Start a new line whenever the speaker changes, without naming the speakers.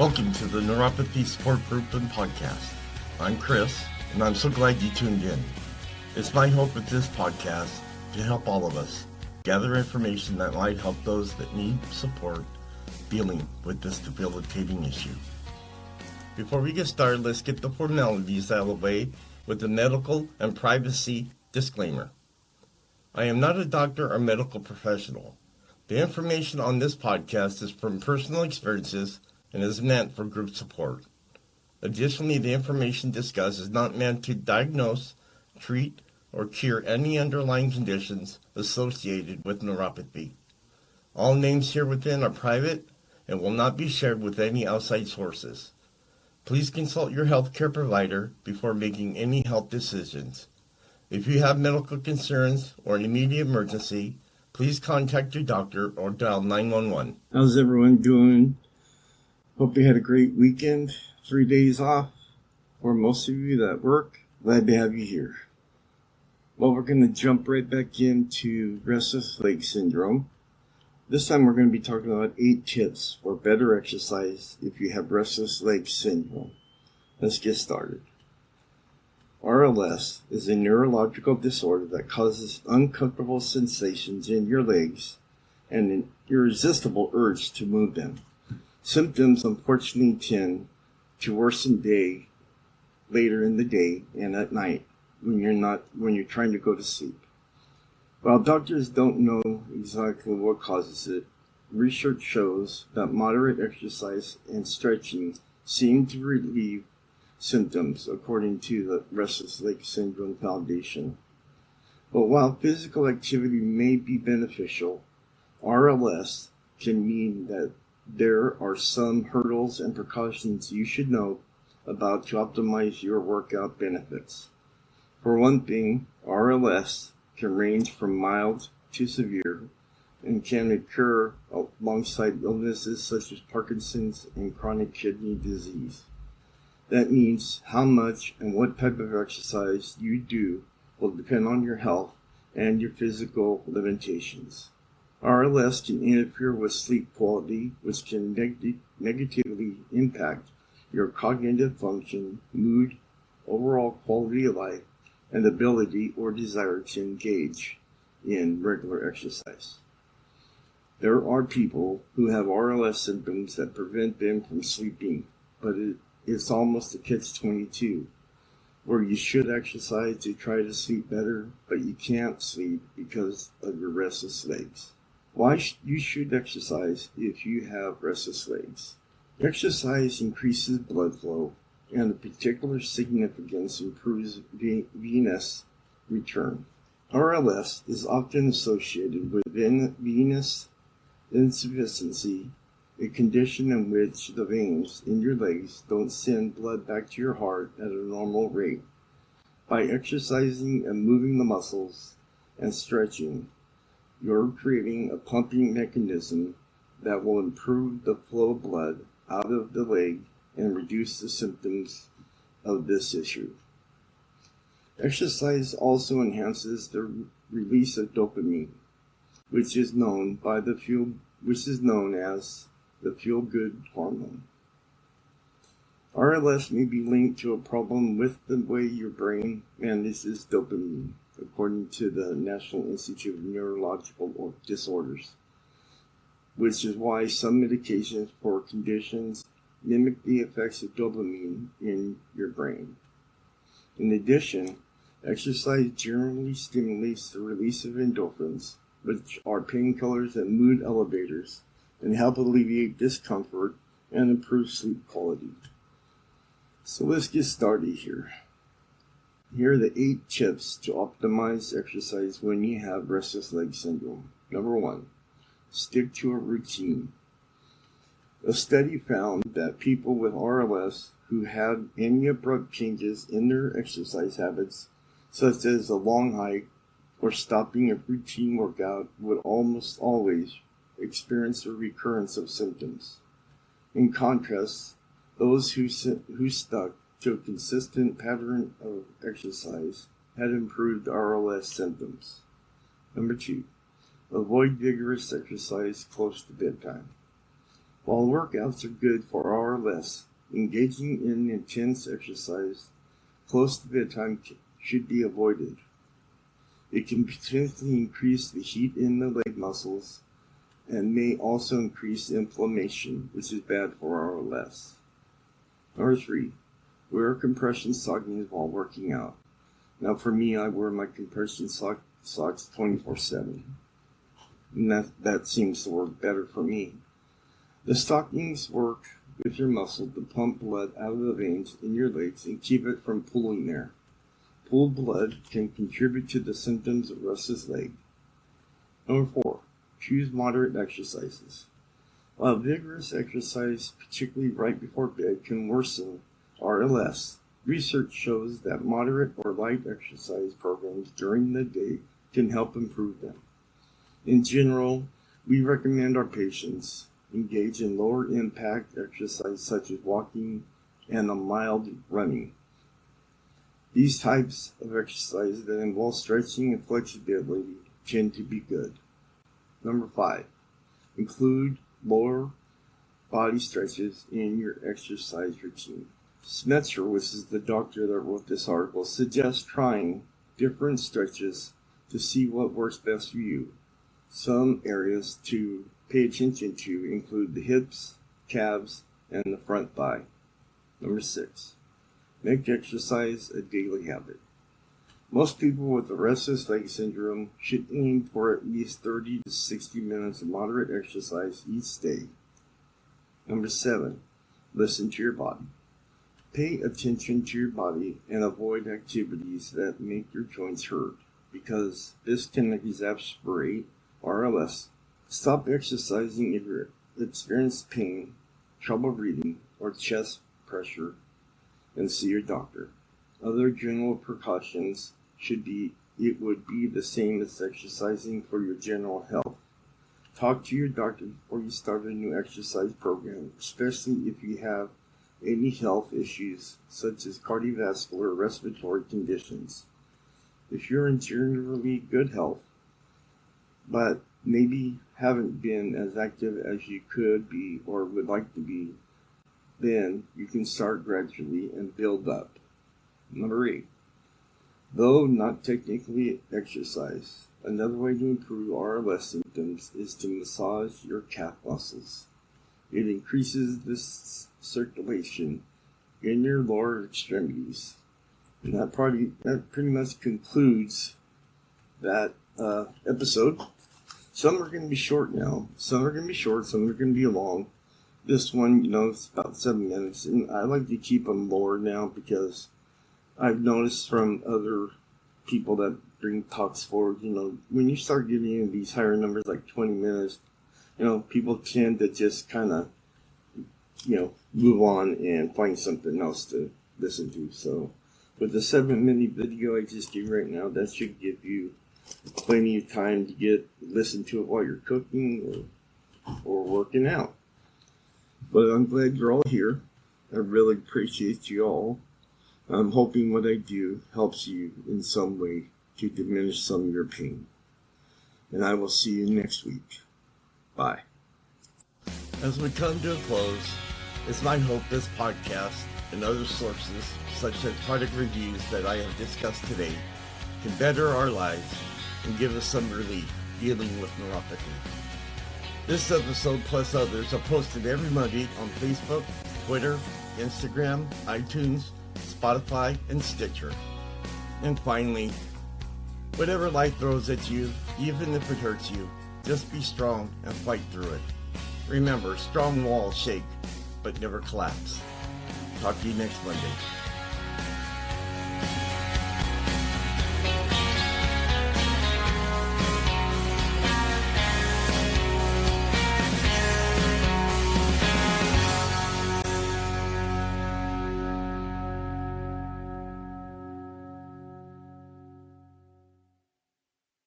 Welcome to the Neuropathy Support Group and Podcast. I'm Chris, and I'm so glad you tuned in. It's my hope with this podcast to help all of us gather information that might help those that need support dealing with this debilitating issue. Before we get started, let's get the formalities out of the way with a medical and privacy disclaimer. I am not a doctor or medical professional. The information on this podcast is from personal experiences and is meant for group support. Additionally, the information discussed is not meant to diagnose, treat, or cure any underlying conditions associated with neuropathy. All names here within are private and will not be shared with any outside sources. Please consult your healthcare provider before making any health decisions. If you have medical concerns or an immediate emergency, please contact your doctor or dial 911.
How's everyone doing? Hope you had a great weekend, 3 days off, or most of you that work. Glad to have you here. Well, we're going to jump right back into restless leg syndrome. This time we're going to be talking about 8 tips for better exercise if you have restless leg syndrome. Let's get started. RLS is a neurological disorder that causes uncomfortable sensations in your legs and an irresistible urge to move them. Symptoms unfortunately tend to worsen later in the day and at night when you're trying to go to sleep. While doctors don't know exactly what causes it, research shows that moderate exercise and stretching seem to relieve symptoms, according to the Restless Leg Syndrome Foundation. But while physical activity may be beneficial, RLS can mean that there are some hurdles and precautions you should know about to optimize your workout benefits. For one thing, RLS can range from mild to severe and can occur alongside illnesses such as Parkinson's and chronic kidney disease. That means how much and what type of exercise you do will depend on your health and your physical limitations. RLS can interfere with sleep quality, which can negatively impact your cognitive function, mood, overall quality of life, and ability or desire to engage in regular exercise. There are people who have RLS symptoms that prevent them from sleeping, but it's almost a catch-22, where you should exercise to try to sleep better, but you can't sleep because of your restless legs. Why you should exercise if you have restless legs? Exercise increases blood flow, and of particular significance improves venous return. RLS is often associated with venous insufficiency, a condition in which the veins in your legs don't send blood back to your heart at a normal rate. By exercising and moving the muscles and stretching, you're creating a pumping mechanism that will improve the flow of blood out of the leg and reduce the symptoms of this issue. Exercise also enhances the release of dopamine, which is known as the feel-good hormone. RLS may be linked to a problem with the way your brain manages dopamine, according to the National Institute of Neurological Disorders, which is why some medications for conditions mimic the effects of dopamine in your brain. In addition, exercise generally stimulates the release of endorphins, which are painkillers and mood elevators, and help alleviate discomfort and improve sleep quality. So let's get started here. Here are the 8 tips to optimize exercise when you have restless leg syndrome. Number 1, stick to a routine. A study found that people with RLS who had any abrupt changes in their exercise habits, such as a long hike or stopping a routine workout, would almost always experience a recurrence of symptoms. In contrast, those who stuck to a consistent pattern of exercise had improved RLS symptoms. Number 2, avoid vigorous exercise close to bedtime. While workouts are good for an hour or less, engaging in intense exercise close to bedtime should be avoided. It can potentially increase the heat in the leg muscles and may also increase inflammation, which is bad for an hour or less. Number 3, wear compression stockings while working out. Now for me, I wear my compression socks 24/7. And that seems to work better for me. The stockings work with your muscle to pump blood out of the veins in your legs and keep it from pooling there. Pooled blood can contribute to the symptoms of restless leg. Number 4, choose moderate exercises. While vigorous exercise, particularly right before bed, can worsen RLS, research shows that moderate or light exercise programs during the day can help improve them. In general, we recommend our patients engage in lower impact exercise such as walking and a mild running. These types of exercise that involve stretching and flexibility tend to be good. Number 5, include lower body stretches in your exercise routine. Smetzer, which is the doctor that wrote this article, suggests trying different stretches to see what works best for you. Some areas to pay attention to include the hips, calves, and the front thigh. Number 6, make exercise a daily habit. Most people with the restless leg syndrome should aim for at least 30 to 60 minutes of moderate exercise each day. Number 7, listen to your body. Pay attention to your body and avoid activities that make your joints hurt, because this can exacerbate RLS. Stop exercising if you experience pain, trouble breathing, or chest pressure, and see your doctor. Other general precautions would be the same as exercising for your general health. Talk to your doctor before you start a new exercise program, especially if you have any health issues such as cardiovascular or respiratory conditions. If you're in generally good health, but maybe haven't been as active as you could be or would like to be, then you can start gradually and build up. Number 8, though not technically exercise, another way to improve RLS symptoms is to massage your calf muscles. It increases the circulation in your lower extremities. And that pretty much concludes that episode. Some are going to be short now. Some are going to be short. Some are going to be long. This one, it's about 7 minutes. And I like to keep them lower now because I've noticed from other people that bring talks forward, when you start getting into these higher numbers, like 20 minutes, people tend to just kind of, move on and find something else to listen to. So with the 7-minute video I just gave right now, that should give you plenty of time to listen to it while you're cooking or working out. But I'm glad you're all here. I really appreciate you all. I'm hoping what I do helps you in some way to diminish some of your pain. And I will see you next week. Bye.
As we come to a close, it's my hope this podcast and other sources, such as product reviews that I have discussed today, can better our lives and give us some relief dealing with neuropathy. This episode plus others are posted every Monday on Facebook, Twitter, Instagram, iTunes, Spotify, and Stitcher. And finally, whatever life throws at you, even if it hurts you, just be strong and fight through it. Remember, strong walls shake, but never collapse. Talk to you next Monday.